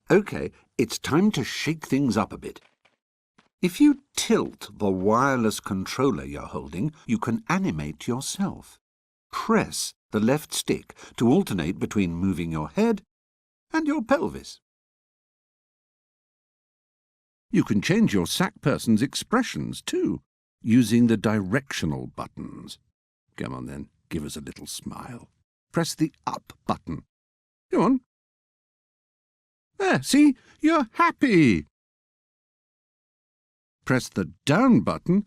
OK, it's time to shake things up a bit. If you tilt the wireless controller you're holding, you can animate yourself. Press the left stick to alternate between moving your head and your pelvis. You can change your sack person's expressions too, using the directional buttons. Come on then, give us a little smile. Press the up button. Go on. There, see? You're happy. Press the down button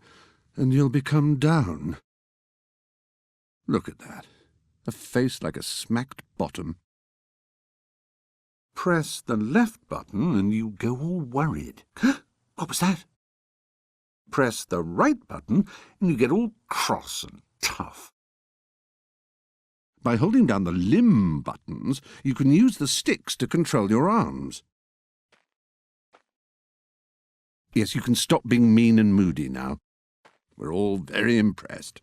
and you'll become down. Look at that. A face like a smacked bottom. Press the left button and you go all worried. What was that? Press the right button and you get all cross and tough. By holding down the limb buttons, you can use the sticks to control your arms. Yes, you can stop being mean and moody now. We're all very impressed.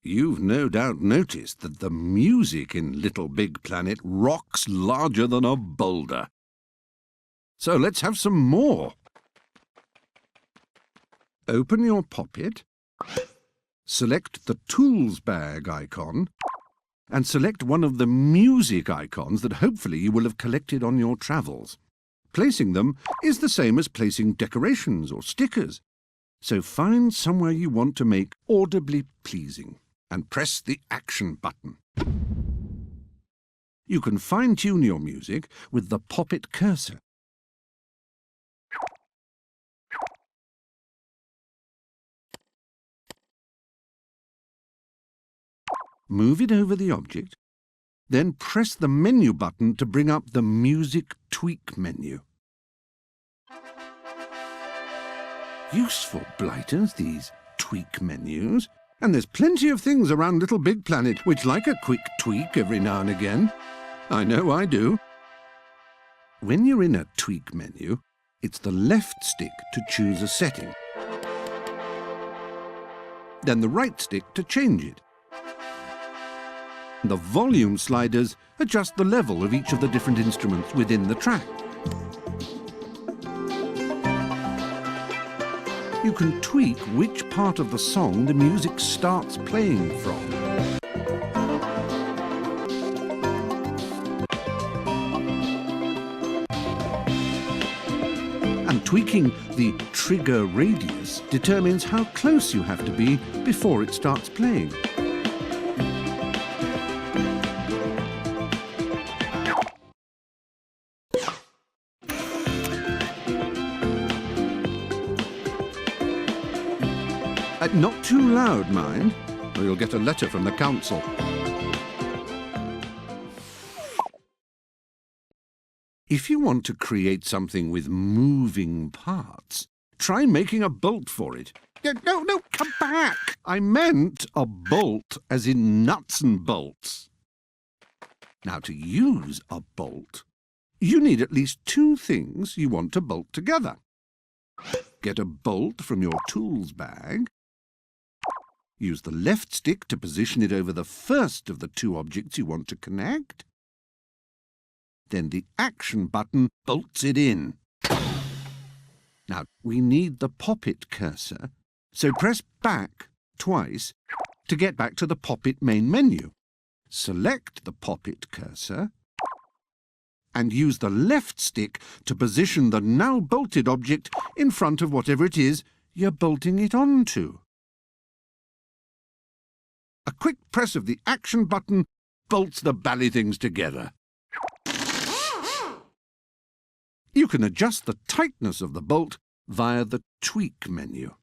You've no doubt noticed that the music in LittleBigPlanet rocks larger than a boulder. So let's have some more. Open your poppet, select the Tools bag icon, and select one of the music icons that hopefully you will have collected on your travels. Placing them is the same as placing decorations or stickers. So find somewhere you want to make audibly pleasing and press the action button. You can fine-tune your music with the poppet cursor. Move it over the object, then press the menu button to bring up the Music Tweak menu. Useful blighters, these tweak menus, and there's plenty of things around LittleBigPlanet which like a quick tweak every now and again. I know I do. When you're in a tweak menu, it's the left stick to choose a setting, then the right stick to change it. The volume sliders adjust the level of each of the different instruments within the track. You can tweak which part of the song the music starts playing from. And tweaking the trigger radius determines how close you have to be before it starts playing. Not too loud, mind, or you'll get a letter from the council. If you want to create something with moving parts, try making a bolt for it. No, come back! I meant a bolt as in nuts and bolts. Now, to use a bolt, you need at least two things you want to bolt together. Get a bolt from your tools bag. Use the left stick to position it over the first of the two objects you want to connect. Then the action button bolts it in. Now, we need the poppet cursor, so press back twice to get back to the poppet main menu. Select the poppet cursor and use the left stick to position the now bolted object in front of whatever it is you're bolting it onto. A quick press of the action button bolts the bally things together. You can adjust the tightness of the bolt via the tweak menu.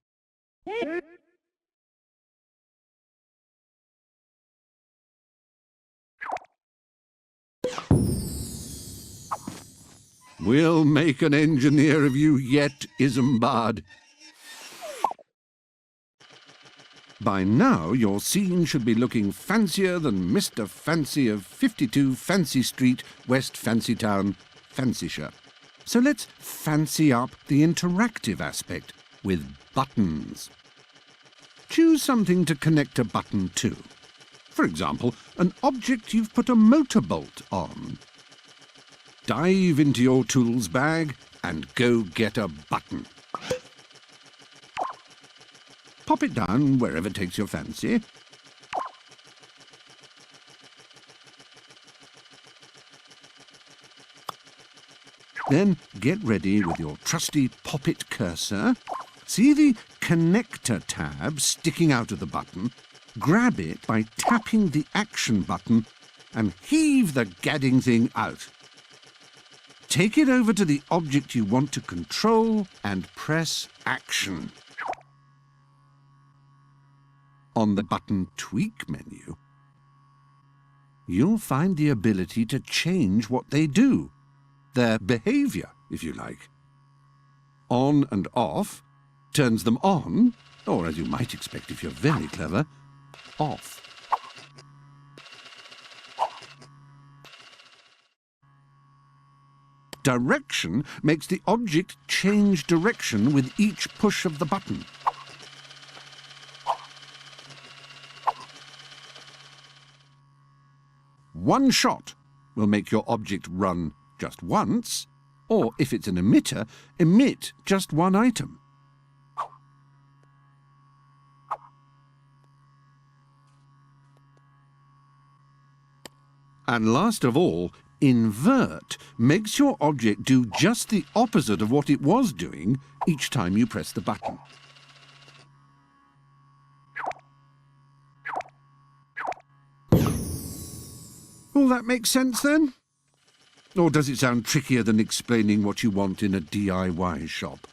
We'll make an engineer of you yet, Isambard. By now, your scene should be looking fancier than Mr. Fancy of 52 Fancy Street, West Fancytown, Fancyshire. So let's fancy up the interactive aspect with buttons. Choose something to connect a button to. For example, an object you've put a motor bolt on. Dive into your tools bag and go get a button. Pop it down wherever takes your fancy. Then get ready with your trusty pop-it cursor. See the connector tab sticking out of the button? Grab it by tapping the action button and heave the gadding thing out. Take it over to the object you want to control and press action. On the button tweak menu, you'll find the ability to change what they do, their behavior, if you like. On and off turns them on, or as you might expect if you're very clever, off. Direction makes the object change direction with each push of the button. One shot will make your object run just once, or if it's an emitter, emit just one item. And last of all, invert makes your object do just the opposite of what it was doing each time you press the button. All that makes sense then? Or does it sound trickier than explaining what you want in a DIY shop?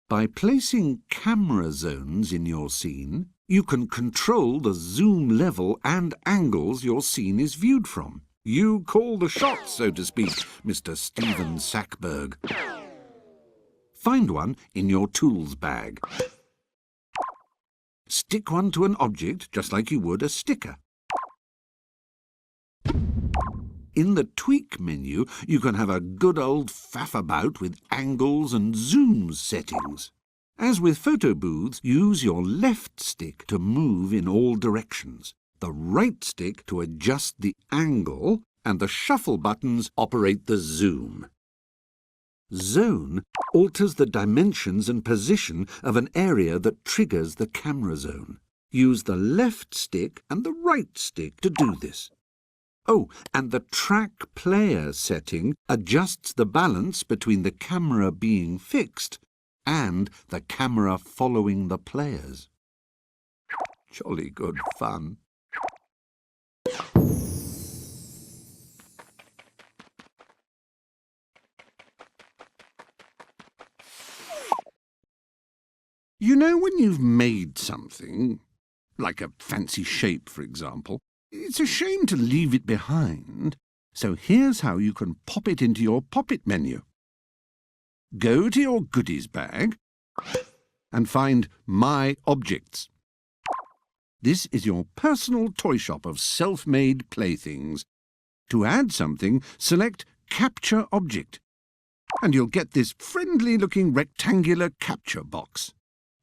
By placing camera zones in your scene, you can control the zoom level and angles your scene is viewed from. You call the shots, so to speak, Mr. Steven Sackberg. Find one in your tools bag. Stick one to an object just like you would a sticker. In the tweak menu, you can have a good old faff about with angles and zoom settings. As with photo booths, use your left stick to move in all directions, the right stick to adjust the angle, and the shuffle buttons operate the zoom. Zone alters the dimensions and position of an area that triggers the camera zone. Use the left stick and the right stick to do this. Oh, and the track player setting adjusts the balance between the camera being fixed and the camera following the players. Jolly good fun. You know when you've made something, like a fancy shape, for example, it's a shame to leave it behind, so here's how you can pop it into your Pop-It menu. Go to your goodies bag and find My Objects. This is your personal toy shop of self-made playthings. To add something, select Capture Object, and you'll get this friendly-looking rectangular capture box.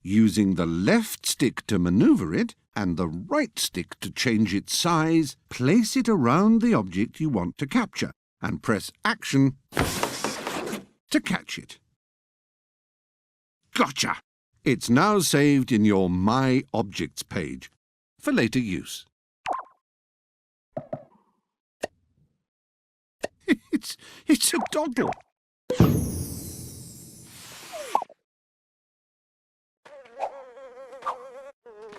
Using the left stick to maneuver it and the right stick to change its size, place it around the object you want to capture and press Action to catch it. Gotcha! It's now saved in your My Objects page for later use. It's a doddle.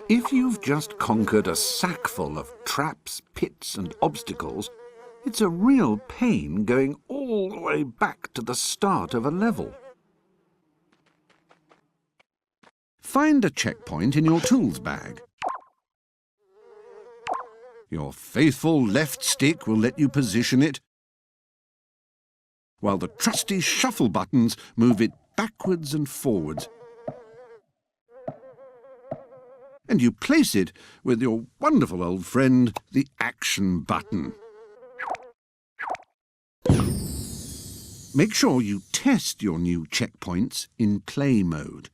If you've just conquered a sackful of traps, pits and obstacles, it's a real pain going all the way back to the start of a level. Find a checkpoint in your tools bag. Your faithful left stick will let you position it, while the trusty shuffle buttons move it backwards and forwards. And you place it with your wonderful old friend, the Action button. Make sure you test your new checkpoints in play mode.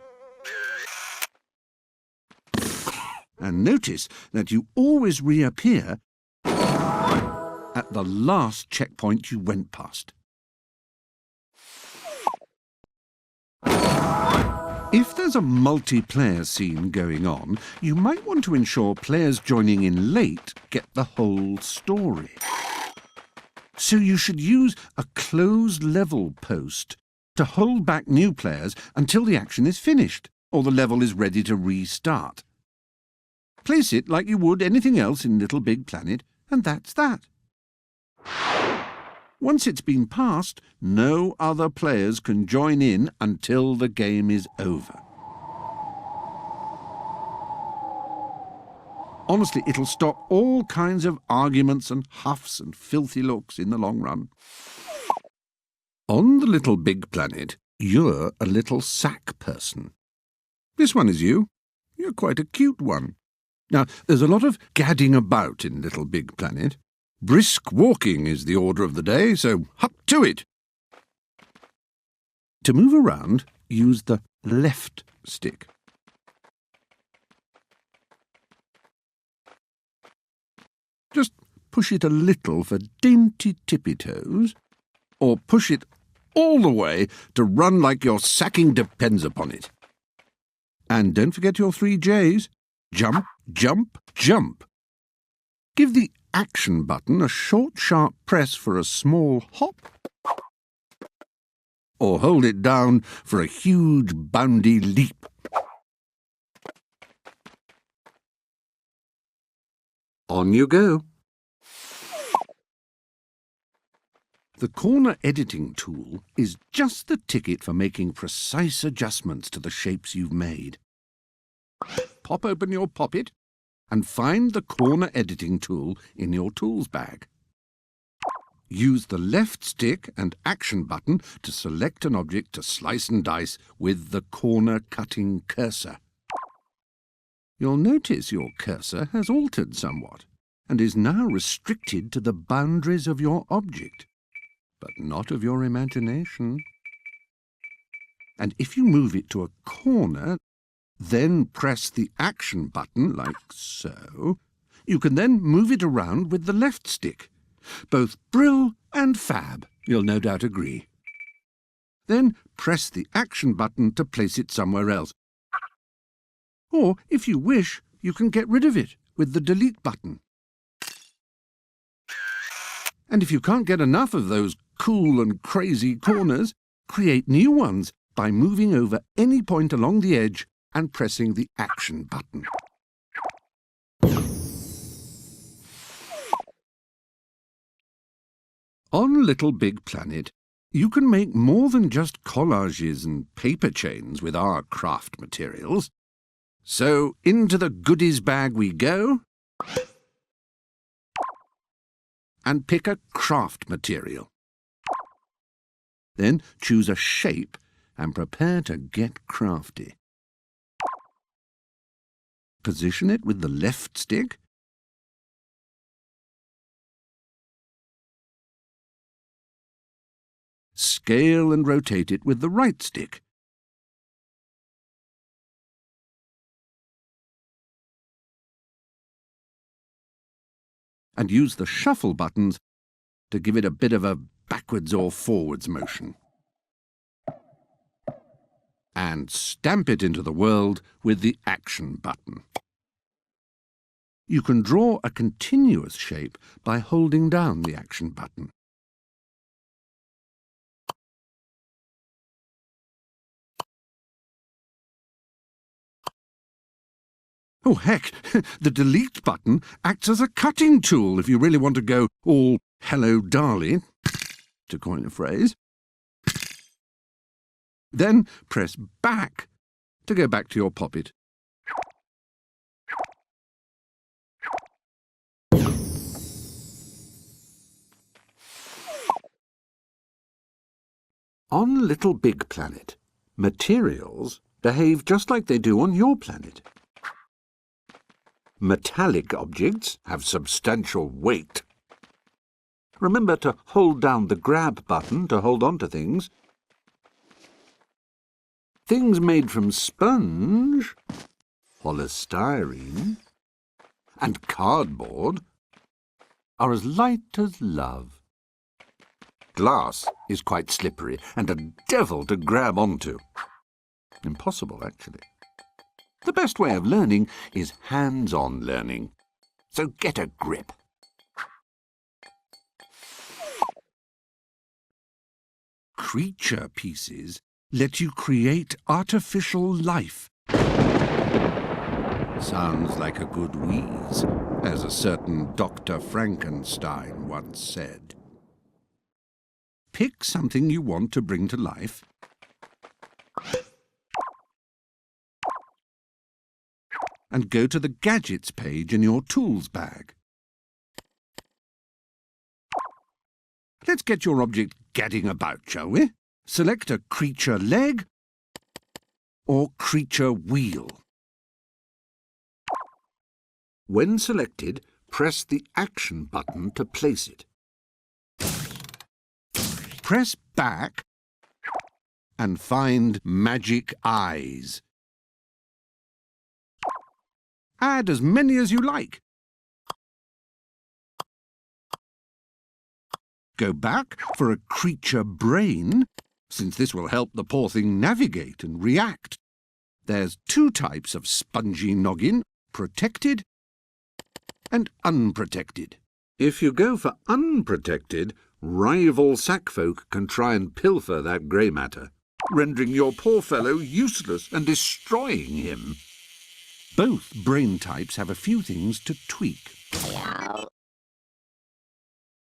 And notice that you always reappear at the last checkpoint you went past. If there's a multiplayer scene going on, you might want to ensure players joining in late get the whole story. So you should use a closed level post to hold back new players until the action is finished or the level is ready to restart. Place it like you would anything else in LittleBigPlanet, and that's that. Once it's been passed, no other players can join in until the game is over. Honestly, it'll stop all kinds of arguments and huffs and filthy looks in the long run. On the LittleBigPlanet, you're a little sack person. This one is you. You're quite a cute one. Now, there's a lot of gadding about in LittleBigPlanet. Brisk walking is the order of the day, so up to it. To move around, use the left stick. Just push it a little for dainty tippy toes, or push it all the way to run like your sacking depends upon it. And don't forget your 3 J's. Jump, jump, jump. Give the action button a short, sharp press for a small hop, or hold it down for a huge, boundy leap. On you go. The corner editing tool is just the ticket for making precise adjustments to the shapes you've made. Pop open your poppet and find the corner editing tool in your tools bag. Use the left stick and action button to select an object to slice and dice with the corner cutting cursor. You'll notice your cursor has altered somewhat and is now restricted to the boundaries of your object, but not of your imagination. And if you move it to a corner, then press the action button like so, you can then move it around with the left stick. Both brill and fab, you'll no doubt agree. Then press the action button to place it somewhere else. Or, if you wish, you can get rid of it with the delete button. And if you can't get enough of those cool and crazy corners, create new ones by moving over any point along the edge and pressing the action button. On LittleBigPlanet, you can make more than just collages and paper chains with our craft materials. So into the goodies bag we go, and pick a craft material. Then choose a shape and prepare to get crafty. Position it with the left stick. Scale and rotate it with the right stick. And use the shuffle buttons to give it a bit of a backwards or forwards motion. And stamp it into the world with the action button. You can draw a continuous shape by holding down the action button. Oh, heck, the delete button acts as a cutting tool if you really want to go all hello darling, to coin a phrase. Then press back to go back to your poppet. On LittleBigPlanet, materials behave just like they do on your planet. Metallic objects have substantial weight. Remember to hold down the grab button to hold on to things. Things made from sponge, polystyrene, and cardboard are as light as love. Glass is quite slippery and a devil to grab onto. Impossible, actually. The best way of learning is hands-on learning. So get a grip. Creature pieces let you create artificial life. Sounds like a good wheeze, as a certain Dr. Frankenstein once said. Pick something you want to bring to life. And go to the Gadgets page in your Tools bag. Let's get your object gadding about, shall we? Select a creature leg or creature wheel. When selected, press the Action button to place it. Press back and find Magic Eyes. Add as many as you like. Go back for a creature brain, since this will help the poor thing navigate and react. There's two types of spongy noggin, protected and unprotected. If you go for unprotected, rival sackfolk can try and pilfer that grey matter, rendering your poor fellow useless and destroying him. Both brain types have a few things to tweak.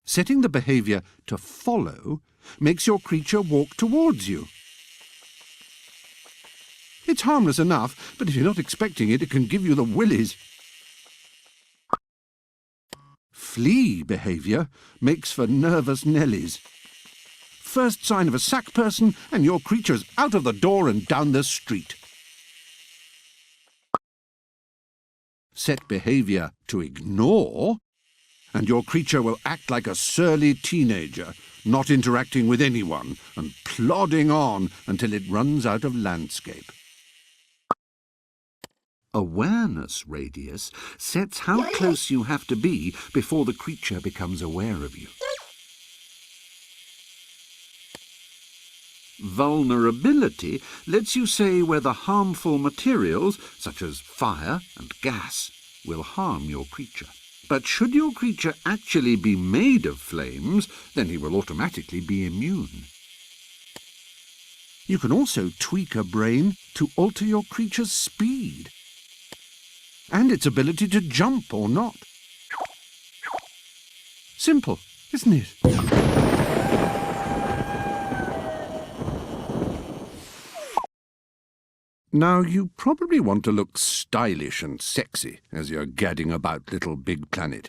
Setting the behaviour to follow makes your creature walk towards you. It's harmless enough, but if you're not expecting it, it can give you the willies. Flee behaviour makes for nervous Nellies. First sign of a sack person, and your creature's out of the door and down the street. Set behaviour to ignore, and your creature will act like a surly teenager, not interacting with anyone and plodding on until it runs out of landscape. Awareness radius sets how close you have to be before the creature becomes aware of you. Vulnerability lets you say whether harmful materials, such as fire and gas, will harm your creature. But should your creature actually be made of flames, then he will automatically be immune. You can also tweak a brain to alter your creature's speed and its ability to jump or not. Simple, isn't it? Now, you probably want to look stylish and sexy as you're gadding about LittleBigPlanet,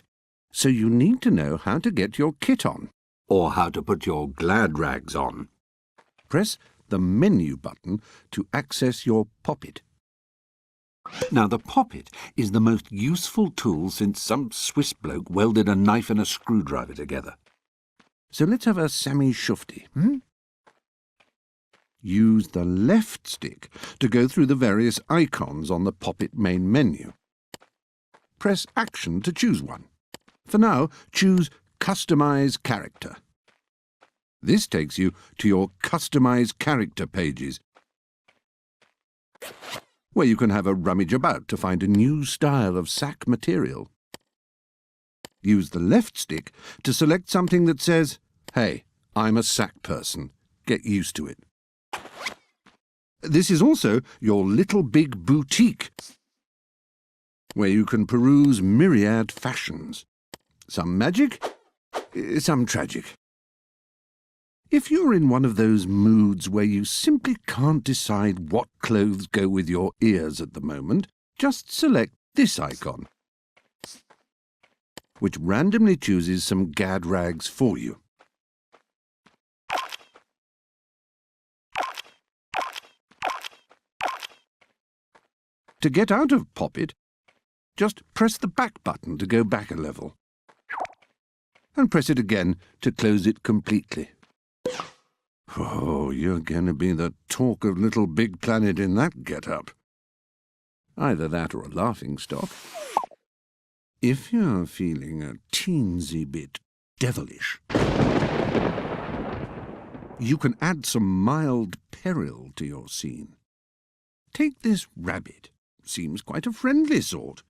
so you need to know how to get your kit on, or how to put your glad rags on. Press the Menu button to access your poppet. Now, the poppet is the most useful tool since some Swiss bloke welded a knife and a screwdriver together. So let's have a Sammy Shufti, Use the left stick to go through the various icons on the poppet main menu. Press Action to choose one. For now, choose Customize Character. This takes you to your Customize Character pages, where you can have a rummage about to find a new style of sack material. Use the left stick to select something that says, "Hey, I'm a sack person. Get used to it." This is also your Little Big Boutique, where you can peruse myriad fashions. Some magic, some tragic. If you're in one of those moods where you simply can't decide what clothes go with your ears at the moment, just select this icon, which randomly chooses some gad rags for you. To get out of Poppet, just press the back button to go back a level, and press it again to close it completely. Oh, you're going to be the talk of LittleBigPlanet in that get-up. Either that or a laughingstock. If you're feeling a teensy bit devilish, you can add some mild peril to your scene. Take this rabbit. Seems quite a friendly sort.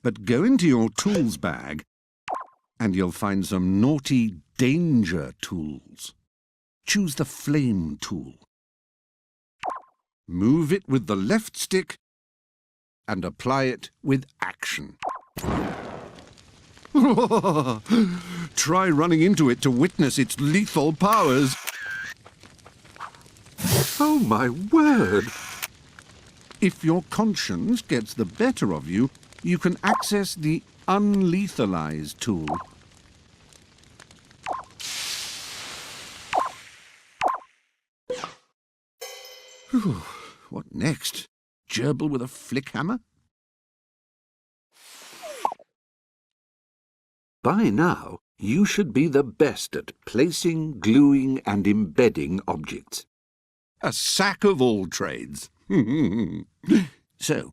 But go into your tools bag and you'll find some naughty danger tools. Choose the flame tool. Move it with the left stick and apply it with action. Try running into it to witness its lethal powers. Oh, my word! If your conscience gets the better of you, you can access the Unlethalize tool. Whew, what next? Gerbil with a flick hammer? By now, you should be the best at placing, gluing and embedding objects. A sack of all trades. So,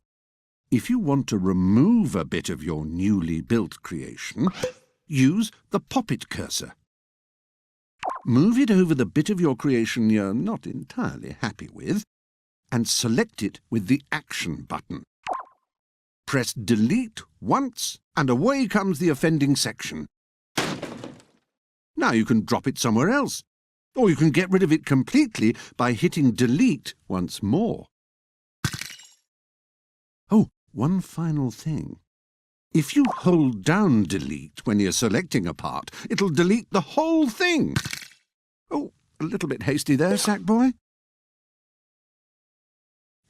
if you want to remove a bit of your newly built creation, use the Pop-It cursor. Move it over the bit of your creation you're not entirely happy with, and select it with the Action button. Press Delete once, and away comes the offending section. Now you can drop it somewhere else, or you can get rid of it completely by hitting Delete once more. Oh, one final thing. If you hold down Delete when you're selecting a part, it'll delete the whole thing. Oh, a little bit hasty there, Sackboy.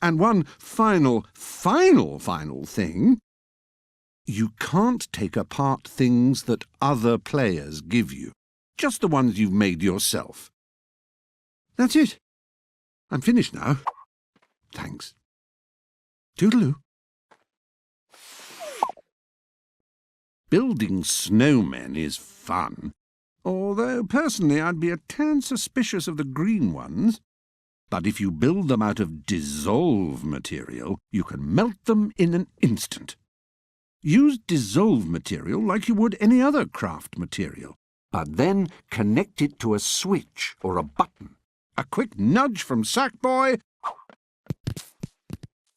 And one final thing. You can't take apart things that other players give you. Just the ones you've made yourself. That's it. I'm finished now. Thanks. Toodaloo. Building snowmen is fun, although personally I'd be a tad suspicious of the green ones. But if you build them out of dissolve material, you can melt them in an instant. Use dissolve material like you would any other craft material, but then connect it to a switch or a button. A quick nudge from Sackboy,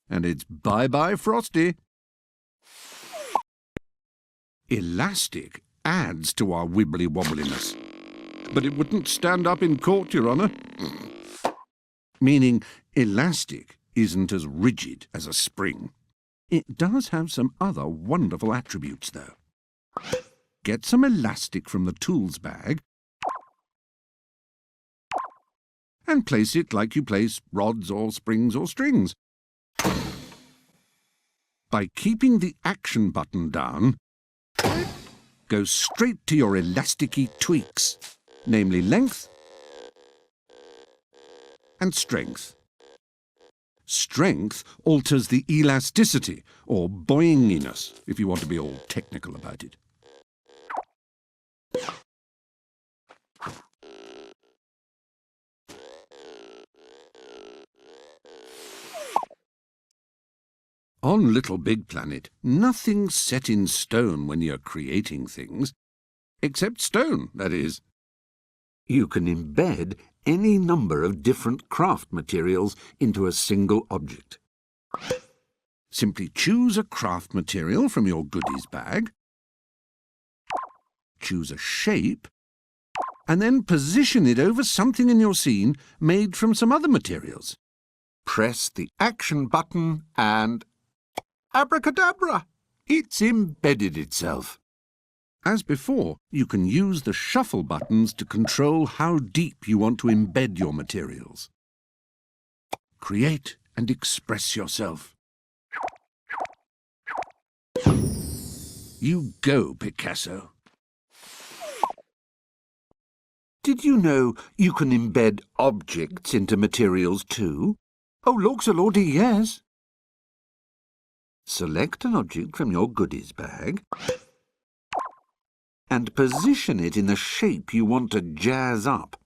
and it's bye-bye Frosty. Elastic adds to our wibbly-wobbliness, but it wouldn't stand up in court, Your Honour. Meaning elastic isn't as rigid as a spring. It does have some other wonderful attributes, though. Get some elastic from the tools bag and place it like you place rods or springs or strings. By keeping the Action button down, go straight to your elasticy tweaks, namely length and strength. Strength alters the elasticity, or boinginess, if you want to be all technical about it. On LittleBigPlanet, nothing's set in stone when you're creating things. Except stone, that is. You can embed any number of different craft materials into a single object. Simply choose a craft material from your goodies bag, choose a shape, and then position it over something in your scene made from some other materials. Press the Action button and abracadabra! It's embedded itself. As before, you can use the shuffle buttons to control how deep you want to embed your materials. Create and express yourself. You go, Picasso. Did you know you can embed objects into materials too? Oh, looks a lordy, yes. Select an object from your goodies bag and position it in the shape you want to jazz up.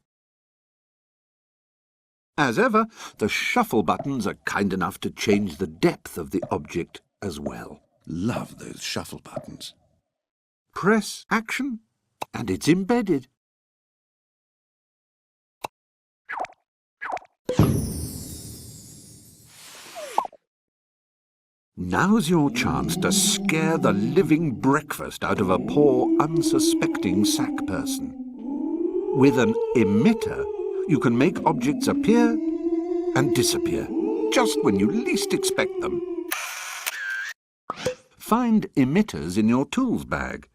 As ever, the shuffle buttons are kind enough to change the depth of the object as well. Love those shuffle buttons. Press Action, and it's embedded. Now's your chance to scare the living breakfast out of a poor, unsuspecting sack person. With an emitter, you can make objects appear and disappear, just when you least expect them. Find emitters in your tools bag.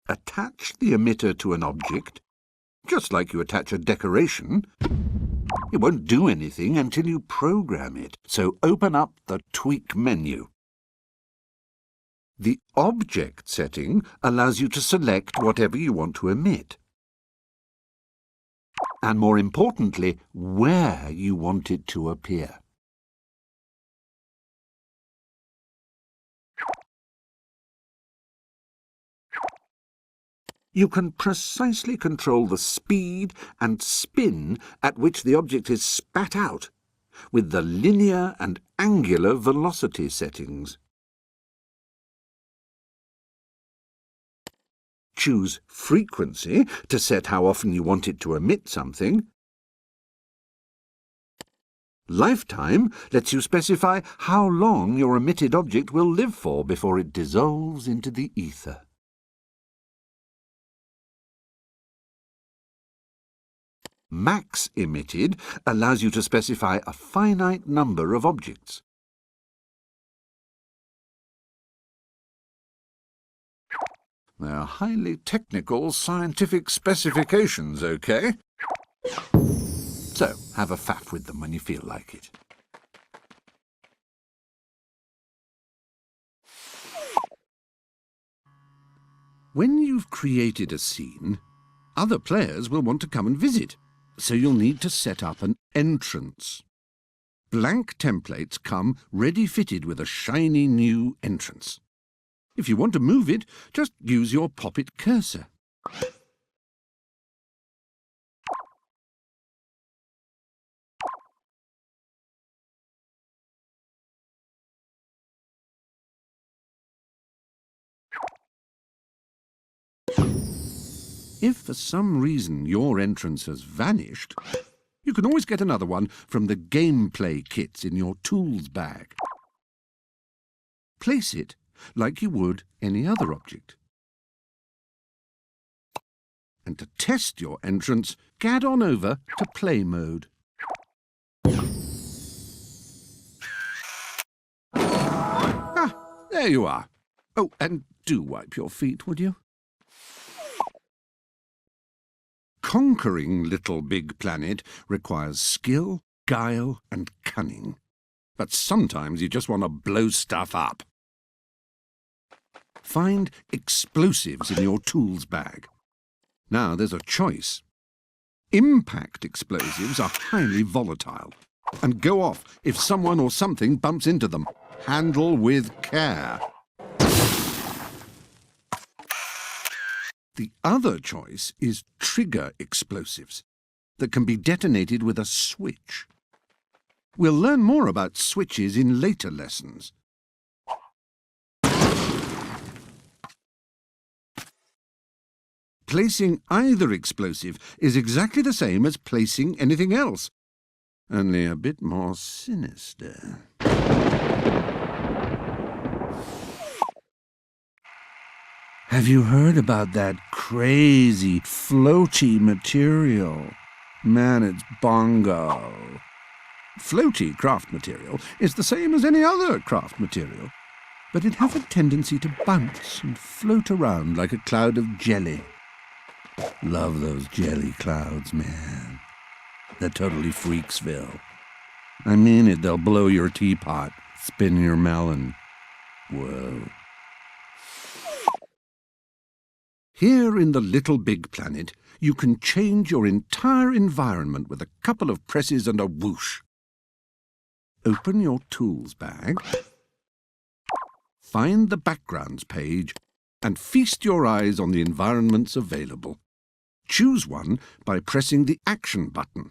Attach the emitter to an object, just like you attach a decoration. It won't do anything until you program it, so open up the Tweak menu. The Object setting allows you to select whatever you want to emit. And more importantly, where you want it to appear. You can precisely control the speed and spin at which the object is spat out with the linear and angular velocity settings. Choose Frequency to set how often you want it to emit something. Lifetime lets you specify how long your emitted object will live for before it dissolves into the ether. Max Emitted allows you to specify a finite number of objects. They're highly technical scientific specifications, okay? So, have a faff with them when you feel like it. When you've created a scene, other players will want to come and visit. So you'll need to set up an entrance. Blank templates come ready-fitted with a shiny new entrance. If you want to move it, just use your pop-it cursor. If for some reason your entrance has vanished, you can always get another one from the gameplay kits in your tools bag. Place it like you would any other object. And to test your entrance, gad on over to play mode. Ah, there you are. Oh, and do wipe your feet, would you? Conquering LittleBigPlanet requires skill, guile, and cunning. But sometimes you just want to blow stuff up. Find explosives in your tools bag. Now there's a choice. Impact explosives are highly volatile and go off if someone or something bumps into them. Handle with care. The other choice is trigger explosives that can be detonated with a switch. We'll learn more about switches in later lessons. Placing either explosive is exactly the same as placing anything else, only a bit more sinister. Have you heard about that crazy floaty material? Man, it's bongo. Floaty craft material is the same as any other craft material, but it has a tendency to bounce and float around like a cloud of jelly. Love those jelly clouds, man. They're totally Freaksville. I mean it, they'll blow your teapot, spin your melon. Whoa. Here in the LittleBigPlanet, you can change your entire environment with a couple of presses and a whoosh. Open your tools bag, find the Backgrounds page, and feast your eyes on the environments available. Choose one by pressing the Action button.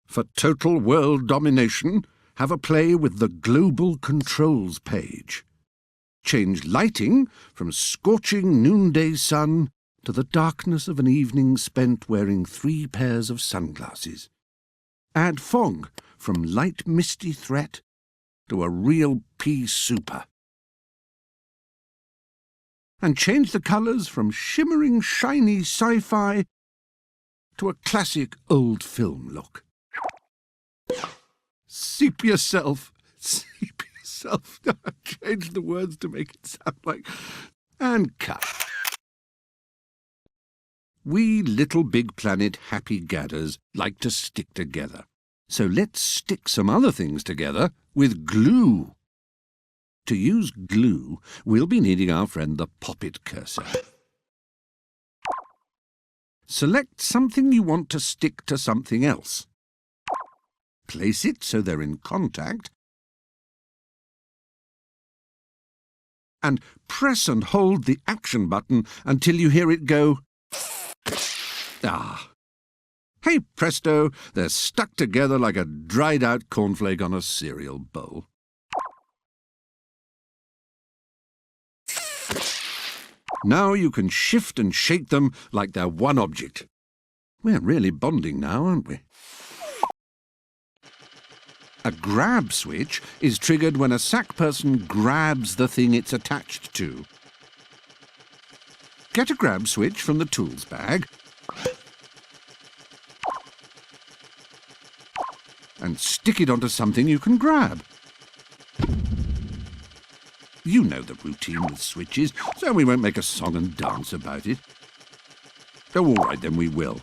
For total world domination, have a play with the Global Controls page. Change lighting from scorching noonday sun to the darkness of an evening spent wearing 3 pairs of sunglasses. Add fog from light misty threat to a real pea super. And change the colours from shimmering shiny sci-fi to a classic old film look. Seep yourself. Seep yourself. Change the words to make it sound like... And cut. We LittleBigPlanet happy gadders like to stick together. So let's stick some other things together with glue. To use glue, we'll be needing our friend the Poppet cursor. Select something you want to stick to something else. Place it so they're in contact. And press and hold the action button until you hear it go... Ah! Hey presto, they're stuck together like a dried-out cornflake on a cereal bowl. Now you can shift and shake them like they're one object. We're really bonding now, aren't we? A grab switch is triggered when a sack person grabs the thing it's attached to. Get a grab switch from the tools bag and stick it onto something you can grab. You know the routine with switches, so we won't make a song and dance about it. Oh, all right, then we will.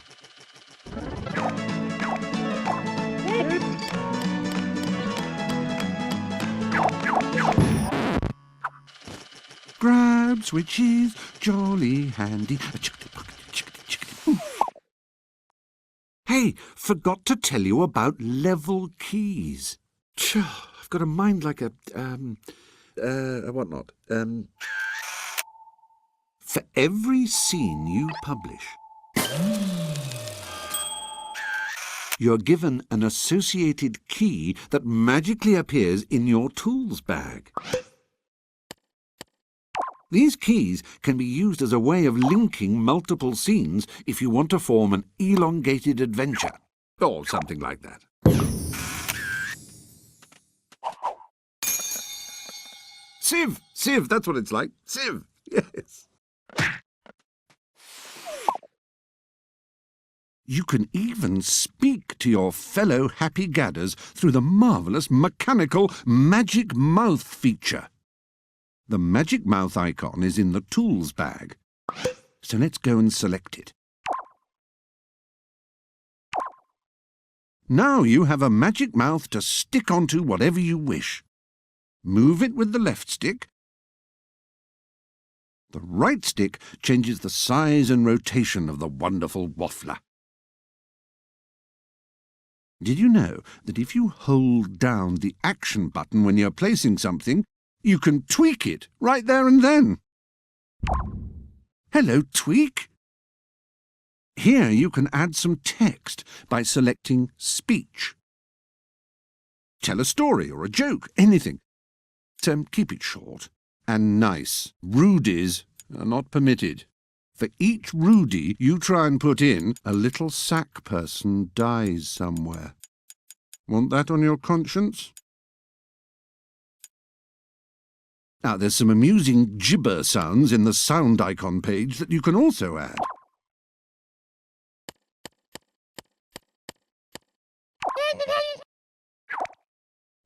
Grab switches, jolly handy. Hey, forgot to tell you about level keys. I've got a mind like a, whatnot. For every scene you publish, you're given an associated key that magically appears in your tools bag. These keys can be used as a way of linking multiple scenes if you want to form an elongated adventure, or something like that. Sieve, that's what it's like. Sieve, yes. You can even speak to your fellow happy gadders through the marvellous mechanical Magic Mouth feature. The Magic Mouth icon is in the tools bag, so let's go and select it. Now you have a magic mouth to stick onto whatever you wish. Move it with the left stick. The right stick changes the size and rotation of the wonderful waffler. Did you know that if you hold down the action button when you're placing something, you can tweak it right there and then? Hello, Tweak. Here you can add some text by selecting Speech. Tell a story or a joke, anything. Keep it short and nice. Rudies are not permitted. For each Rudy you try and put in, a little sack person dies somewhere. Want that on your conscience? Now, there's some amusing gibber sounds in the sound icon page that you can also add.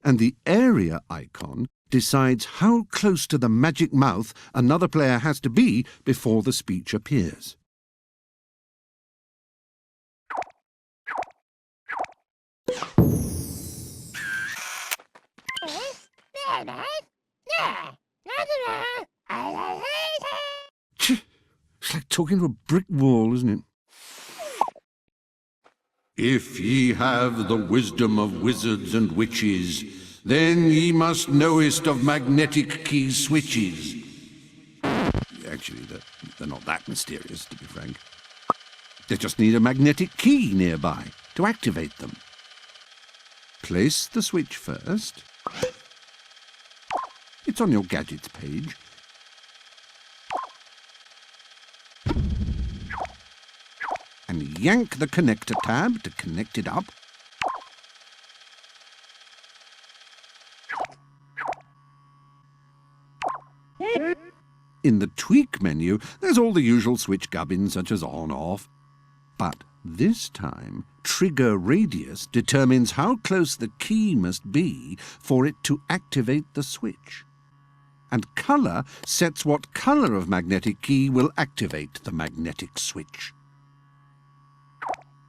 And the area icon decides how close to the magic mouth another player has to be before the speech appears. It's like talking to a brick wall, isn't it? If ye have the wisdom of wizards and witches, then ye must knowest of magnetic key switches. Actually, they're not that mysterious, to be frank. They just need a magnetic key nearby to activate them. Place the switch first. It's on your Gadgets page. And yank the connector tab to connect it up. In the Tweak menu, there's all the usual switch gubbins such as on, off. But this time, Trigger Radius determines how close the key must be for it to activate the switch. And Colour sets what colour of magnetic key will activate the magnetic switch.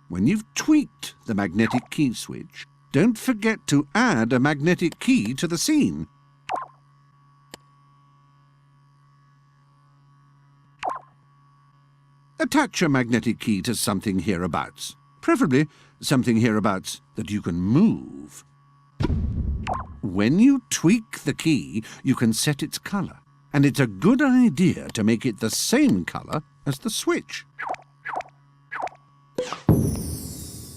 When you've tweaked the magnetic key switch, don't forget to add a magnetic key to the scene. Attach a magnetic key to something hereabouts, preferably something hereabouts that you can move. When you tweak the key, you can set its colour, and it's a good idea to make it the same colour as the switch.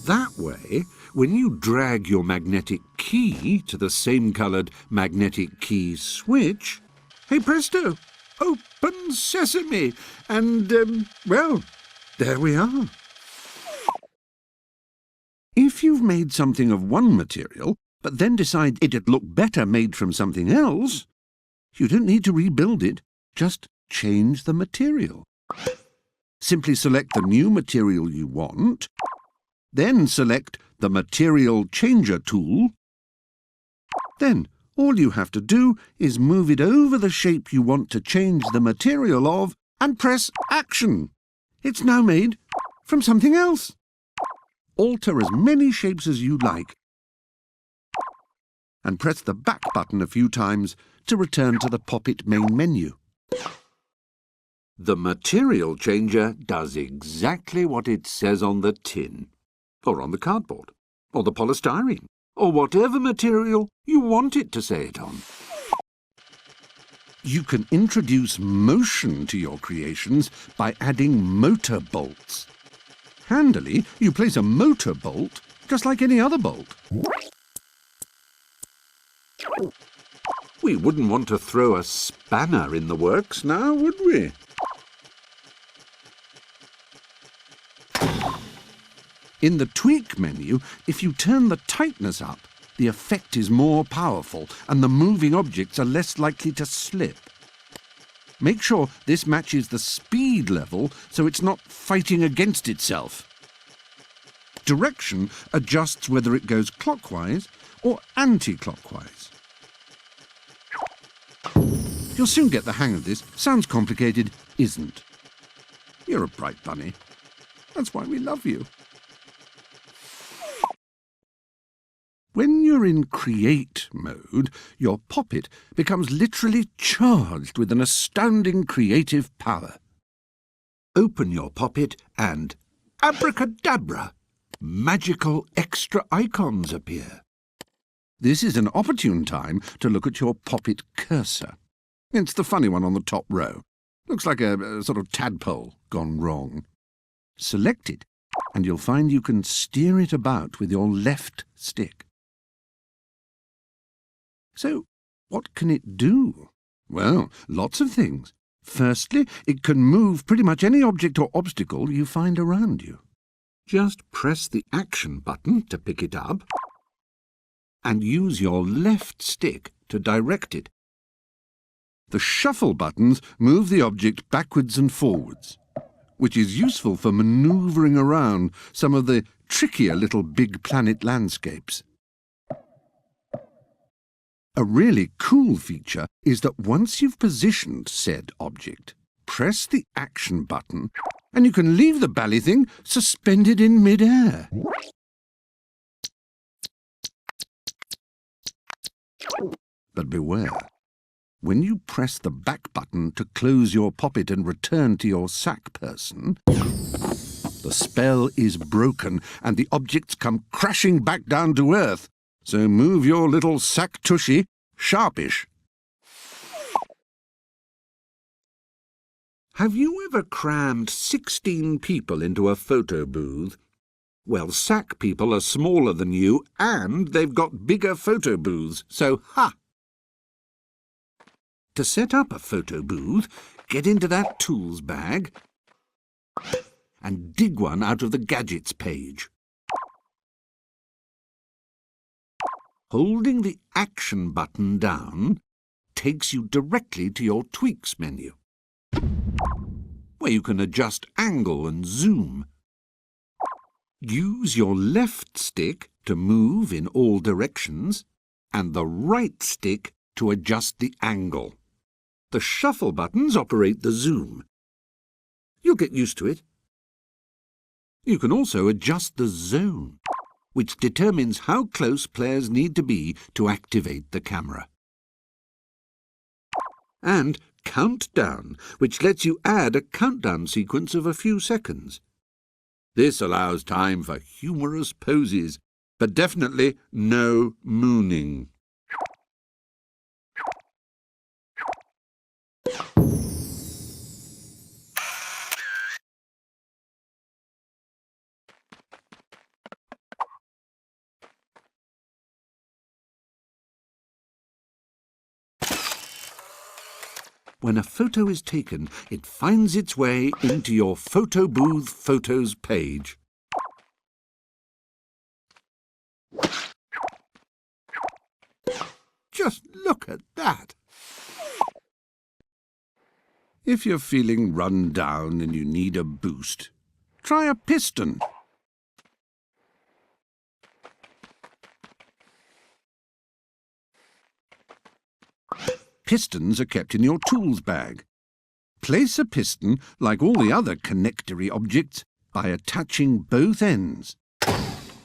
That way, when you drag your magnetic key to the same coloured magnetic key switch, hey presto, open sesame, and, well, there we are. If you've made something of one material, but then decide it'd look better made from something else, you don't need to rebuild it, just change the material. Simply select the new material you want, then select the Material Changer tool. Then all you have to do is move it over the shape you want to change the material of and press Action. It's now made from something else. Alter as many shapes as you like and press the back button a few times to return to the Pop-It main menu. The Material Changer does exactly what it says on the tin, or on the cardboard, or the polystyrene, or whatever material you want it to say it on. You can introduce motion to your creations by adding motor bolts. Handily, you place a motor bolt just like any other bolt. We wouldn't want to throw a spanner in the works now, would we? In the Tweak menu, if you turn the tightness up, the effect is more powerful and the moving objects are less likely to slip. Make sure this matches the speed level so it's not fighting against itself. Direction adjusts whether it goes clockwise or anti-clockwise. You'll soon get the hang of this. Sounds complicated, isn't. You're a bright bunny. That's why we love you. When you're in Create mode, your Pop-It becomes literally charged with an astounding creative power. Open your Pop-It and, abracadabra, magical extra icons appear. This is an opportune time to look at your Pop-It cursor. It's the funny one on the top row. Looks like a sort of tadpole gone wrong. Select it, and you'll find you can steer it about with your left stick. So, what can it do? Well, lots of things. Firstly, it can move pretty much any object or obstacle you find around you. Just press the Action button to pick it up, and use your left stick to direct it. The Shuffle buttons move the object backwards and forwards, which is useful for manoeuvring around some of the trickier little big planet landscapes. A really cool feature is that once you've positioned said object, press the Action button and you can leave the bally thing suspended in mid-air. But beware. When you press the back button to close your Pop-It and return to your sack person, the spell is broken and the objects come crashing back down to Earth. So move your little sack tushy sharpish. Have you ever crammed 16 people into a photo booth Well, sack people are smaller than you and they've got bigger photo booths, so ha! To set up a photo booth, get into that tools bag and dig one out of the Gadgets page. Holding the Action button down takes you directly to your Tweaks menu, where you can adjust angle and zoom. Use your left stick to move in all directions and the right stick to adjust the angle. The shuffle buttons operate the zoom. You'll get used to it. You can also adjust the zone, which determines how close players need to be to activate the camera. And Countdown, which lets you add a countdown sequence of a few seconds. This allows time for humorous poses, but definitely no mooning. When a photo is taken, it finds its way into your Photo Booth Photos page. Just look at that! If you're feeling run down and you need a boost, try a piston. Pistons are kept in your tools bag. Place a piston, like all the other connectory objects, by attaching both ends.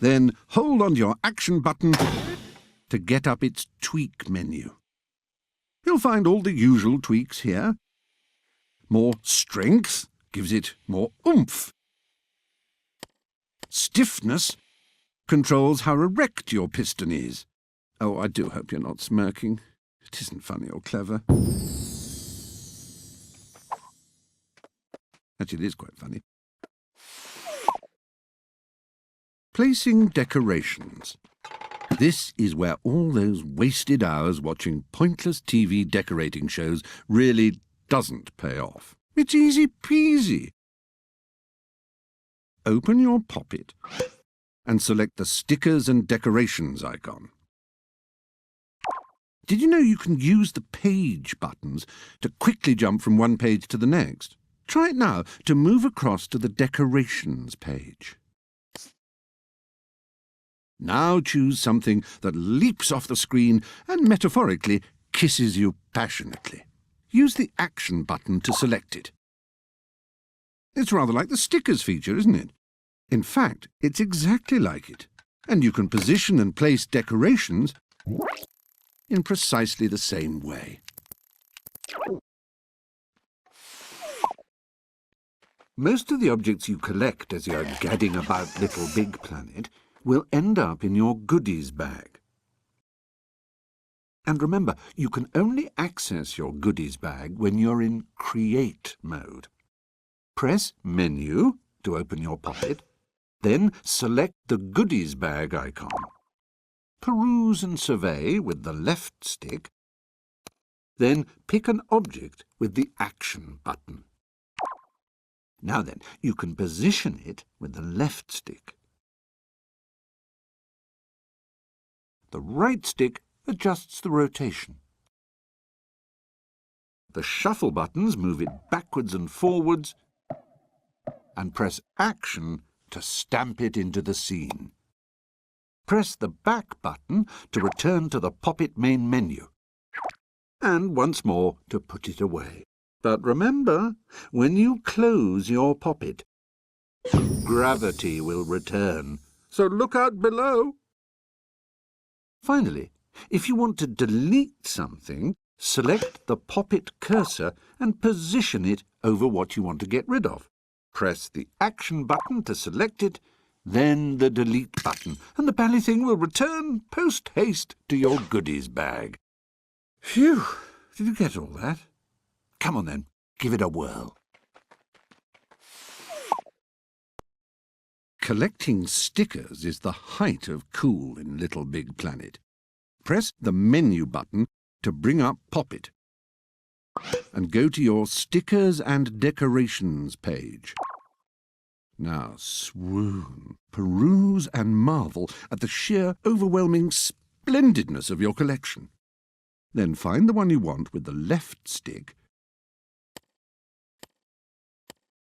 Then hold on your Action button to get up its Tweak menu. You'll find all the usual tweaks here. More strength gives it more oomph. Stiffness controls how erect your piston is. Oh, I do hope you're not smirking. It isn't funny or clever. Actually, it is quite funny. Placing decorations. This is where all those wasted hours watching pointless TV decorating shows really doesn't pay off. It's easy peasy. Open your Poppet and select the Stickers and Decorations icon. Did you know you can use the page buttons to quickly jump from one page to the next? Try it now to move across to the Decorations page. Now choose something that leaps off the screen and metaphorically kisses you passionately. Use the Action button to select it. It's rather like the Stickers feature, isn't it? In fact, it's exactly like it. And you can position and place decorations in precisely the same way. Most of the objects you collect as you're gadding about LittleBigPlanet will end up in your goodies bag. And remember, you can only access your goodies bag when you're in Create mode. Press Menu to open your Poppet, then select the goodies bag icon. Peruse and survey with the left stick, then pick an object with the Action button. Now then, you can position it with the left stick. The right stick adjusts the rotation. The shuffle buttons move it backwards and forwards, and press Action to stamp it into the scene. Press the back button to return to the Poppet main menu, and once more to put it away. But remember, when you close your Poppet, gravity will return, so look out below. Finally, if you want to delete something, select the Poppet cursor and position it over what you want to get rid of. Press the Action button to select it, then the Delete button, and the bally thing will return post-haste to your goodies bag. Phew! Did you get all that? Come on then, give it a whirl. Collecting stickers is the height of cool in LittleBigPlanet. Press the menu button to bring up Pop-It and go to your Stickers and Decorations page. Now swoon, peruse and marvel at the sheer overwhelming splendidness of your collection. Then find the one you want with the left stick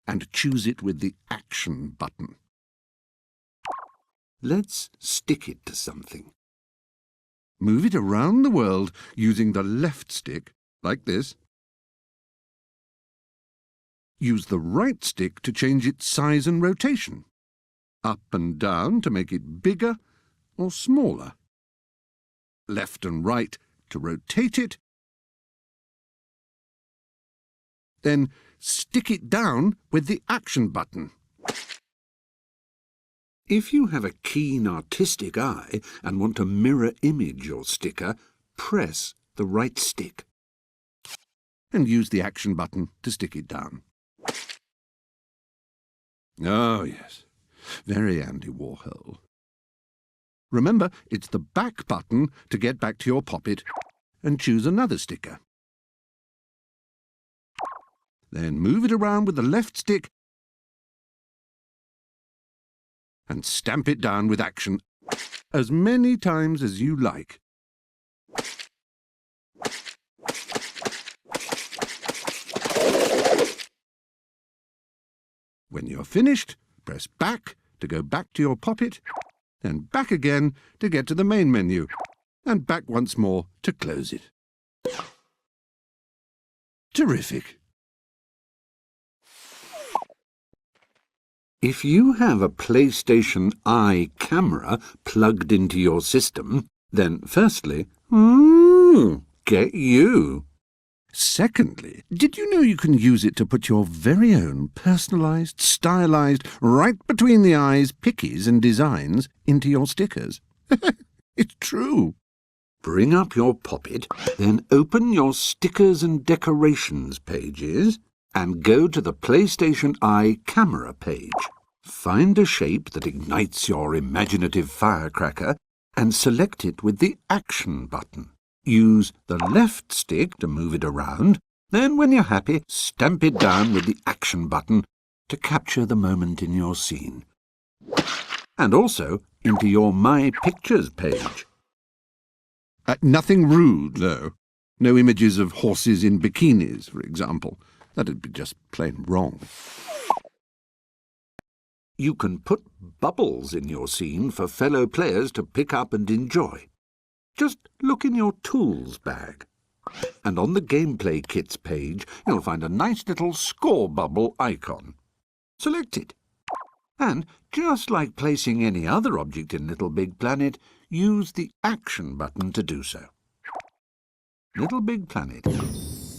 and choose it with the Action button. Let's stick it to something. Move it around the world using the left stick, like this. Use the right stick to change its size and rotation, up and down to make it bigger or smaller, left and right to rotate it, then stick it down with the Action button. If you have a keen artistic eye and want to mirror image your sticker, press the right stick and use the Action button to stick it down. Oh, yes, very Andy Warhol. Remember, it's the back button to get back to your Pop-It and choose another sticker. Then move it around with the left stick and stamp it down with Action as many times as you like. When you're finished, press back to go back to your Pop-It, then back again to get to the main menu, and back once more to close it. Terrific! If you have a PlayStation Eye camera plugged into your system, then firstly, get you. Secondly, did you know you can use it to put your very own personalised, stylised, right between the eyes pickies and designs into your stickers? It's true. Bring up your Pop-It, then open your Stickers and Decorations pages and go to the PlayStation Eye camera page. Find a shape that ignites your imaginative firecracker and select it with the Action button. Use the left stick to move it around, then when you're happy, stamp it down with the Action button to capture the moment in your scene. And also into your My Pictures page. Nothing rude, though. No images of horses in bikinis, for example. That'd be just plain wrong. You can put bubbles in your scene for fellow players to pick up and enjoy. Just look in your tools bag. And on the Gameplay Kits page, you'll find a nice little score bubble icon. Select it. And, just like placing any other object in LittleBigPlanet, use the Action button to do so. LittleBigPlanet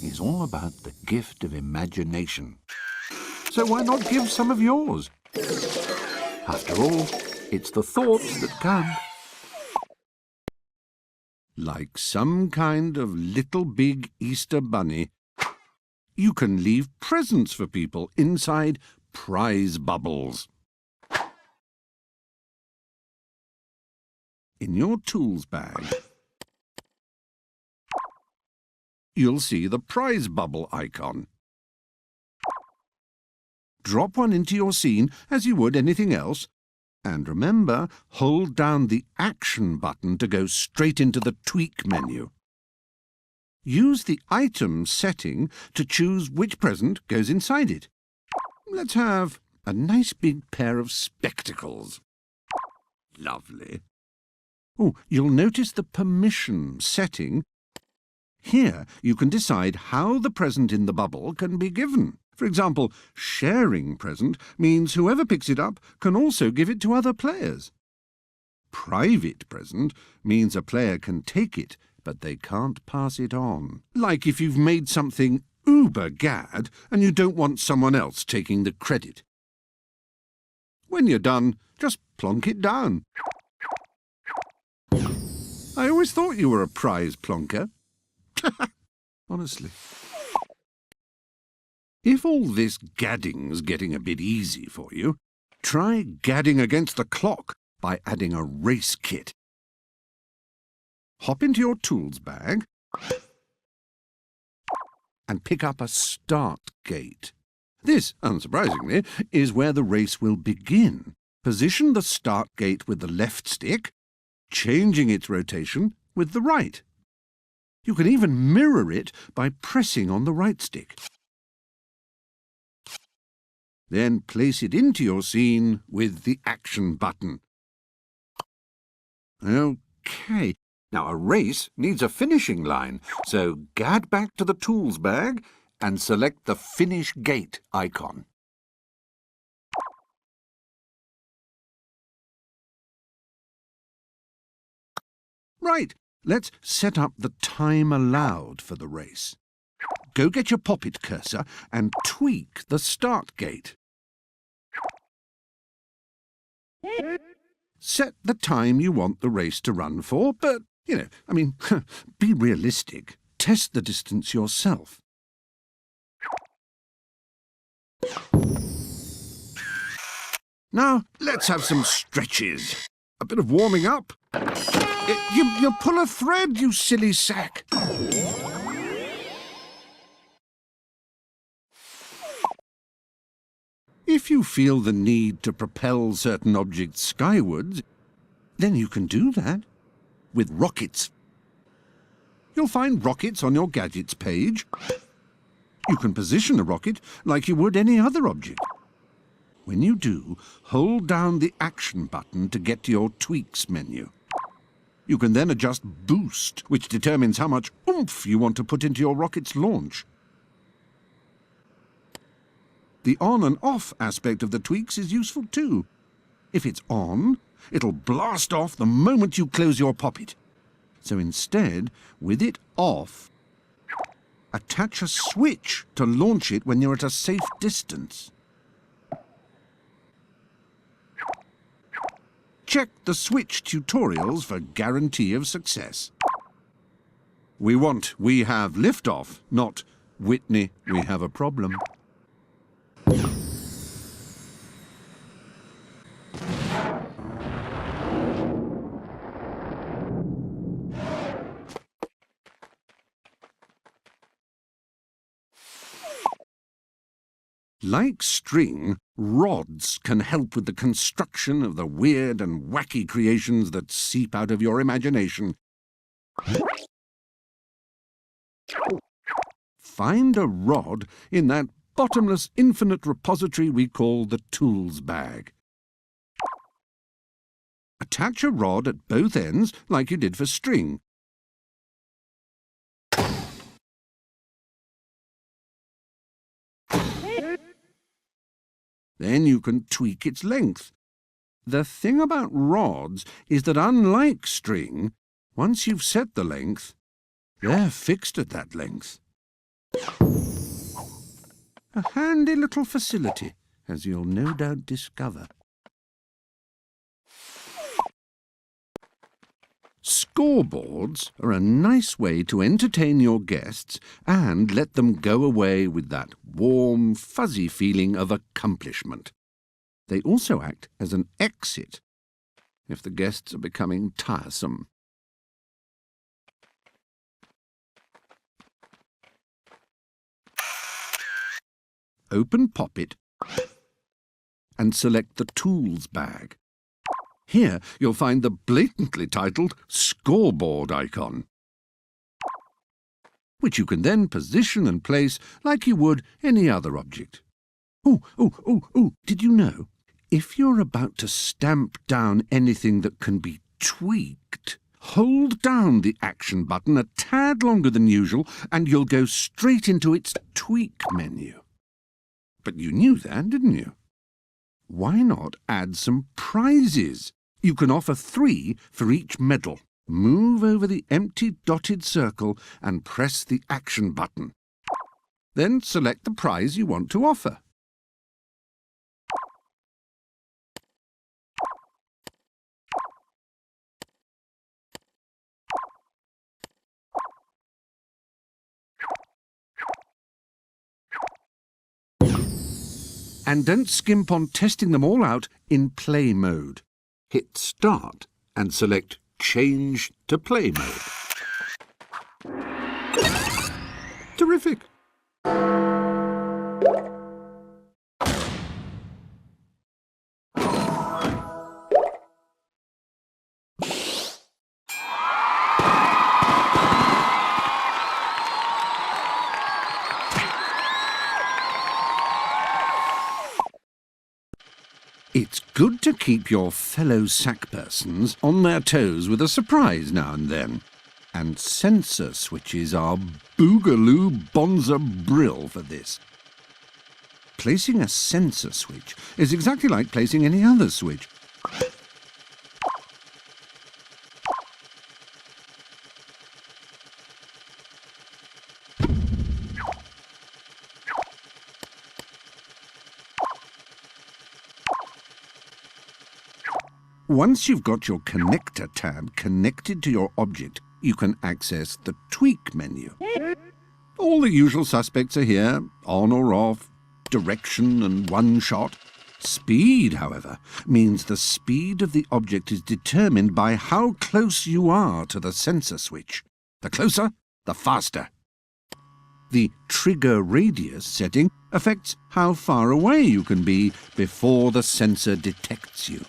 is all about the gift of imagination. So why not give some of yours? After all, it's the thoughts that count. Like some kind of little big Easter bunny, you can leave presents for people inside prize bubbles. In your tools bag, you'll see the prize bubble icon. Drop one into your scene as you would anything else. And remember, hold down the Action button to go straight into the Tweak menu. Use the Item setting to choose which present goes inside it. Let's have a nice big pair of spectacles. Lovely. Oh, you'll notice the Permission setting. Here you can decide how the present in the bubble can be given. For example, sharing present means whoever picks it up can also give it to other players. Private present means a player can take it, but they can't pass it on. Like if you've made something uber-gad and you don't want someone else taking the credit. When you're done, just plonk it down. I always thought you were a prize plonker. Honestly. If all this gadding's getting a bit easy for you, Try gadding against the clock by adding a race kit. Hop into your tools bag and pick up a start gate. This, unsurprisingly, is where the race will begin. Position the start gate with the left stick, changing its rotation with the right. You can even mirror it by pressing on the right stick. Then place it into your scene with the action button. OK. Now, a race needs a finishing line, so gad back to the tools bag and select the Finish Gate icon. Right, let's set up the time allowed for the race. Go get your poppet cursor and tweak the start gate. Set the time you want the race to run for, but, be realistic. Test the distance yourself. Now, let's have some stretches. A bit of warming up. You pull a thread, you silly sack. If you feel the need to propel certain objects skywards, then you can do that with rockets. You'll find rockets on your Gadgets page. You can position a rocket like you would any other object. When you do, hold down the Action button to get to your Tweaks menu. You can then adjust Boost, which determines how much oomph you want to put into your rocket's launch. The on and off aspect of the tweaks is useful too. If it's on, it'll blast off the moment you close your poppet. So instead, with it off, attach a switch to launch it when you're at a safe distance. Check the switch tutorials for guarantee of success. We want "We have liftoff," not "Whitney, we have a problem." Like string, rods can help with the construction of the weird and wacky creations that seep out of your imagination. Find a rod in that bottomless infinite repository we call the tools bag. Attach a rod at both ends like you did for string. Then you can tweak its length. The thing about rods is that unlike string, once you've set the length, they're fixed at that length. A handy little facility, as you'll no doubt discover. Scoreboards are a nice way to entertain your guests and let them go away with that warm, fuzzy feeling of accomplishment. They also act as an exit if the guests are becoming tiresome. Open Poppet and select the Tools bag. Here you'll find the blatantly titled Scoreboard icon, which you can then position and place like you would any other object. Oh, did you know? If you're about to stamp down anything that can be tweaked, hold down the Action button a tad longer than usual and you'll go straight into its Tweak menu. But you knew that, didn't you? Why not add some prizes? You can offer 3 for each medal. Move over the empty dotted circle and press the Action button. Then select the prize you want to offer. And don't skimp on testing them all out in play mode. Hit Start and select Change to Play mode. Terrific! It's good to keep your fellow sack-persons on their toes with a surprise now and then. And sensor switches are boogaloo bonza brill for this. Placing a sensor switch is exactly like placing any other switch. Once you've got your connector tab connected to your object, you can access the tweak menu. All the usual suspects are here, on or off, direction and one shot. Speed, however, means the speed of the object is determined by how close you are to the sensor switch. The closer, the faster. The trigger radius setting affects how far away you can be before the sensor detects you.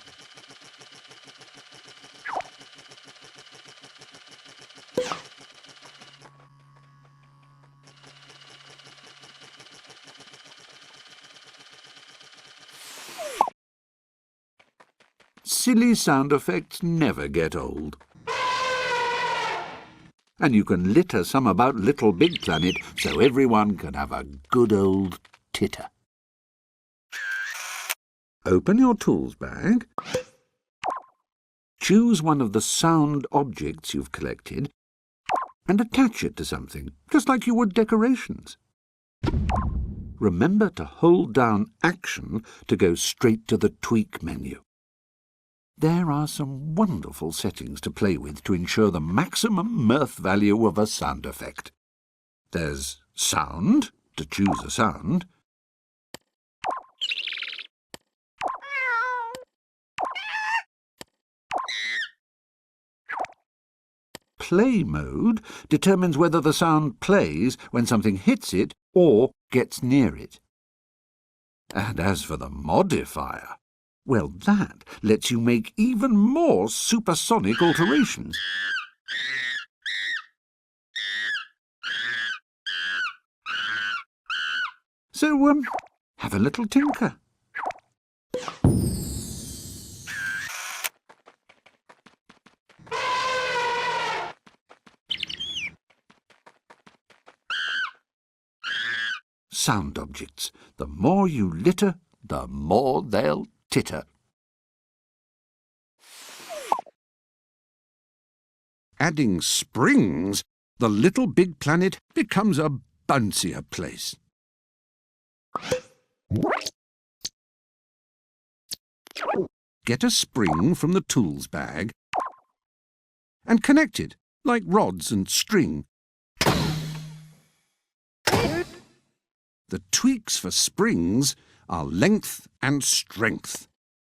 Silly sound effects never get old. And you can litter some about LittleBigPlanet so everyone can have a good old titter. Open your tools bag. Choose one of the sound objects you've collected and attach it to something, just like you would decorations. Remember to hold down Action to go straight to the Tweak menu. There are some wonderful settings to play with to ensure the maximum mirth value of a sound effect. There's Sound, to choose a sound. Play mode determines whether the sound plays when something hits it or gets near it. And as for the modifier, well, that lets you make even more supersonic alterations. So, have a little tinker. Sound objects. The more you litter, the more they'll titter. Adding springs, the LittleBigPlanet becomes a bouncier place. Get a spring from the tools bag and connect it, like rods and string. The tweaks for springs are length and strength.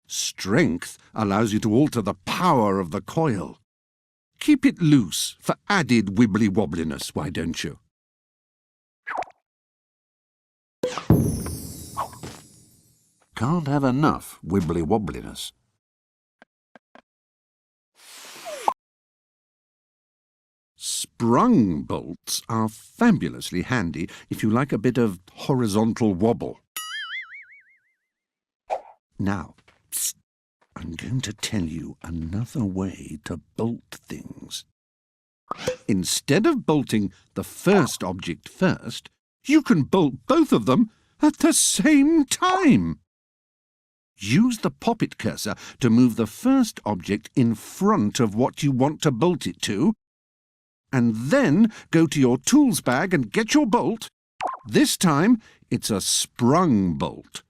Strength allows you to alter the power of the coil. Keep it loose for added wibbly-wobbliness, why don't you? Can't have enough wibbly-wobbliness. Sprung bolts are fabulously handy if you like a bit of horizontal wobble. Now, psst, I'm going to tell you another way to bolt things. Instead of bolting the first object first, you can bolt both of them at the same time. Use the pop-it cursor to move the first object in front of what you want to bolt it to, and then go to your tools bag and get your bolt. This time, it's a sprung bolt.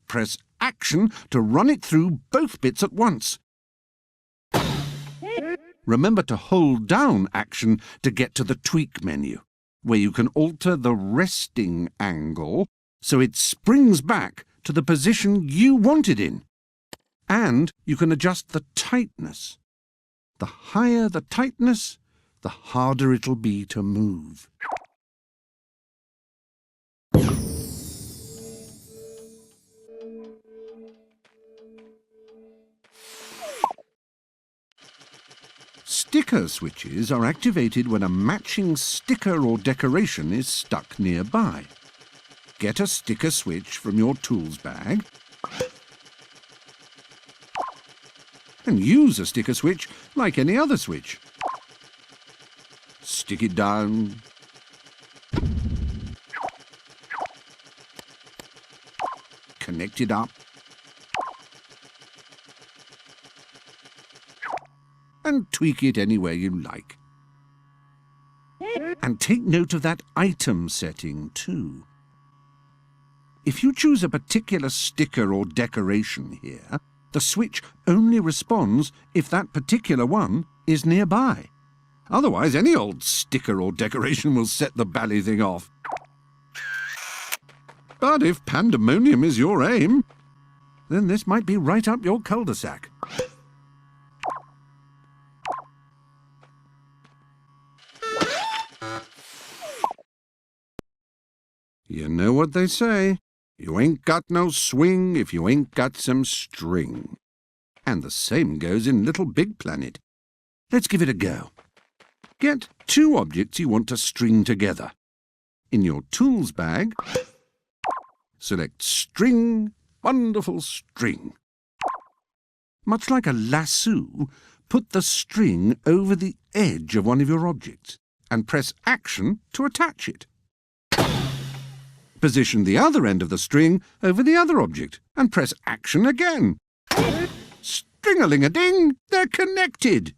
Press Action to run it through both bits at once. Remember to hold down Action to get to the Tweak menu, where you can alter the resting angle so it springs back to the position you want it in. And you can adjust the tightness. The higher the tightness, the harder it'll be to move. Sticker switches are activated when a matching sticker or decoration is stuck nearby. Get a sticker switch from your tools bag and use a sticker switch like any other switch. Stick it down. Connect it up. And tweak it any way you like. And take note of that item setting too. If you choose a particular sticker or decoration here, the switch only responds if that particular one is nearby. Otherwise, any old sticker or decoration will set the bally thing off. But if pandemonium is your aim, then this might be right up your cul-de-sac. You know what they say, you ain't got no swing if you ain't got some string. And the same goes in LittleBigPlanet. Let's give it a go. Get two objects you want to string together. In your tools bag, select String, Wonderful String. Much like a lasso, put the string over the edge of one of your objects and press Action to attach it. Position the other end of the string over the other object and press Action again. String-a-ling-a-ding, they're connected.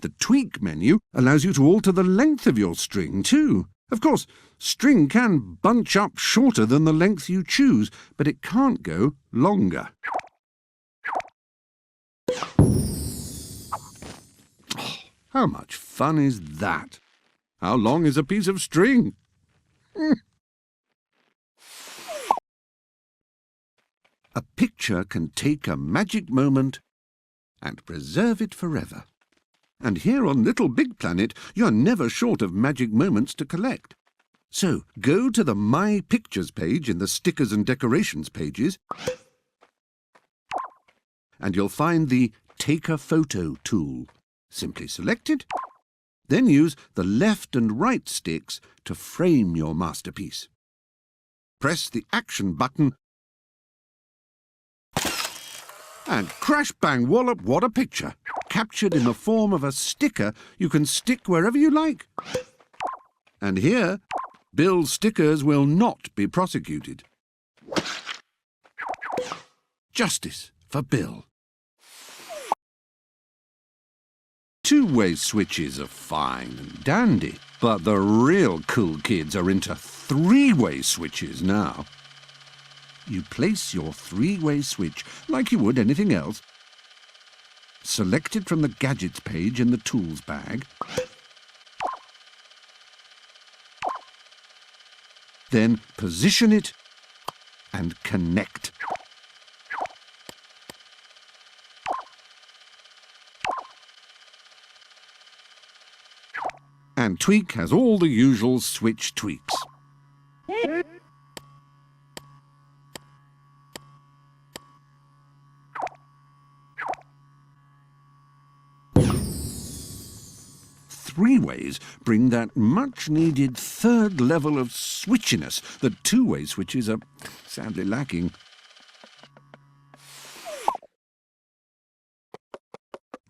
The Tweak menu allows you to alter the length of your string too. Of course, string can bunch up shorter than the length you choose, but it can't go longer. Oh, how much fun is that? How long is a piece of string? A picture can take a magic moment and preserve it forever. And here on LittleBigPlanet, you're never short of magic moments to collect. So go to the My Pictures page in the Stickers and Decorations pages, and you'll find the Take a Photo tool. Simply select it, then use the left and right sticks to frame your masterpiece. Press the Action button and crash bang wallop, what a picture! Captured in the form of a sticker you can stick wherever you like. And here, Bill's stickers will not be prosecuted. Justice for Bill. Two-way switches are fine and dandy, but the real cool kids are into three-way switches now. You place your three-way switch like you would anything else. Select it from the Gadgets page in the Tools bag. Then position it and connect. And Tweak has all the usual switch tweaks. Three-ways bring that much-needed third level of switchiness that two-way switches are sadly lacking.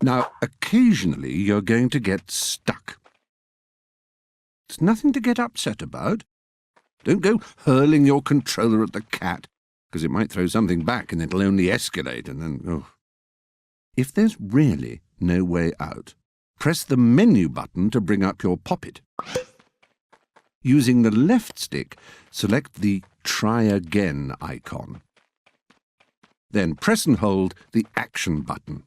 Now, occasionally you're going to get stuck. It's nothing to get upset about. Don't go hurling your controller at the cat, because it might throw something back and it'll only escalate and then, oh. If there's really no way out, press the menu button to bring up your poppet. Using the left stick, select the Try Again icon. Then press and hold the Action button.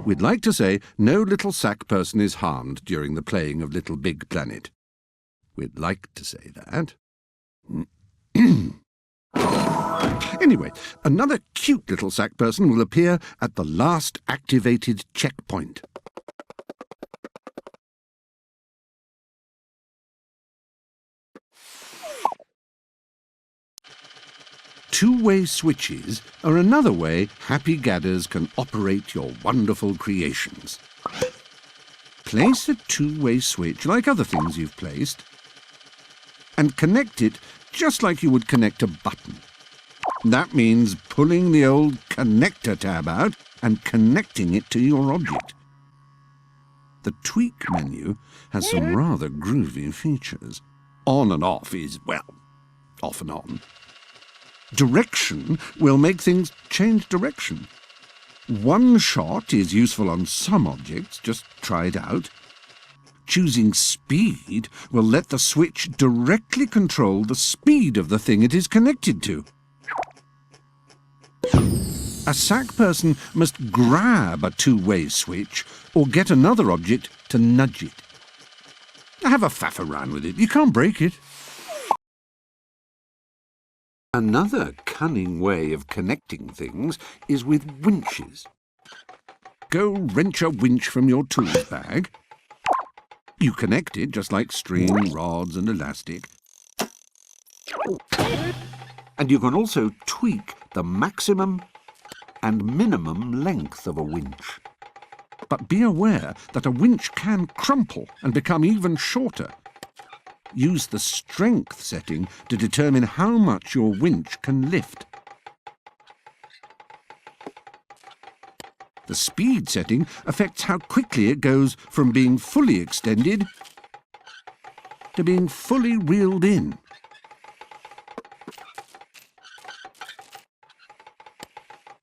We'd like to say no little sack person is harmed during the playing of LittleBigPlanet. We'd like to say that. Anyway, another cute little sack person will appear at the last activated checkpoint. Two-way switches are another way happy gadders can operate your wonderful creations. Place a two-way switch like other things you've placed and connect it just like you would connect a button. That means pulling the old connector tab out and connecting it to your object. The tweak menu has some rather groovy features. On and off is, well, off and on. Direction will make things change direction. One shot is useful on some objects, just try it out. Choosing speed will let the switch directly control the speed of the thing it is connected to. A sack person must grab a two-way switch or get another object to nudge it. Have a faff around with it, you can't break it. Another cunning way of connecting things is with winches. Go wrench a winch from your tools bag. You connect it just like string, rods and elastic. And you can also tweak the maximum and minimum length of a winch. But be aware that a winch can crumple and become even shorter. Use the strength setting to determine how much your winch can lift. The speed setting affects how quickly it goes from being fully extended to being fully reeled in.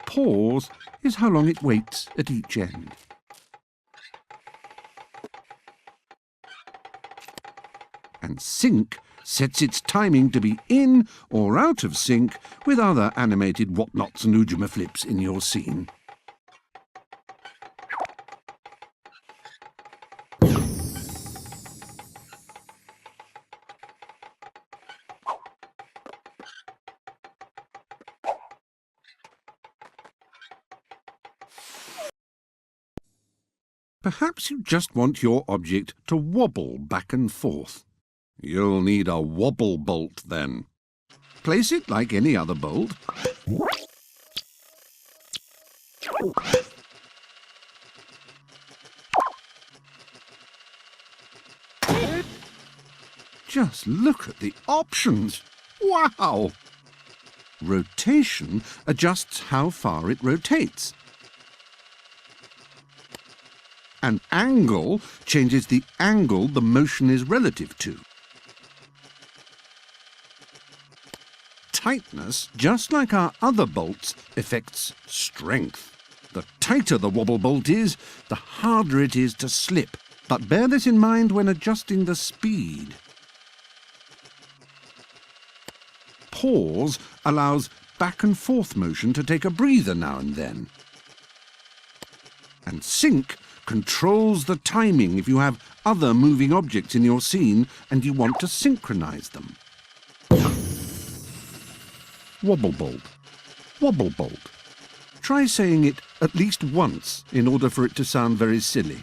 Pause is how long it waits at each end. And sync sets its timing to be in or out of sync with other animated whatnots and ujima flips in your scene. Perhaps you just want your object to wobble back and forth. You'll need a Wobble Bolt then. Place it like any other bolt. Just look at the options. Wow! Rotation adjusts how far it rotates. And angle changes the angle the motion is relative to. Tightness, just like our other bolts, affects strength. The tighter the wobble bolt is, the harder it is to slip. But bear this in mind when adjusting the speed. Pause allows back and forth motion to take a breather now and then. And sync controls the timing if you have other moving objects in your scene and you want to synchronize them. Wobble bolt. Wobble bolt. Try saying it at least once in order for it to sound very silly.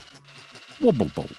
Wobble bolt.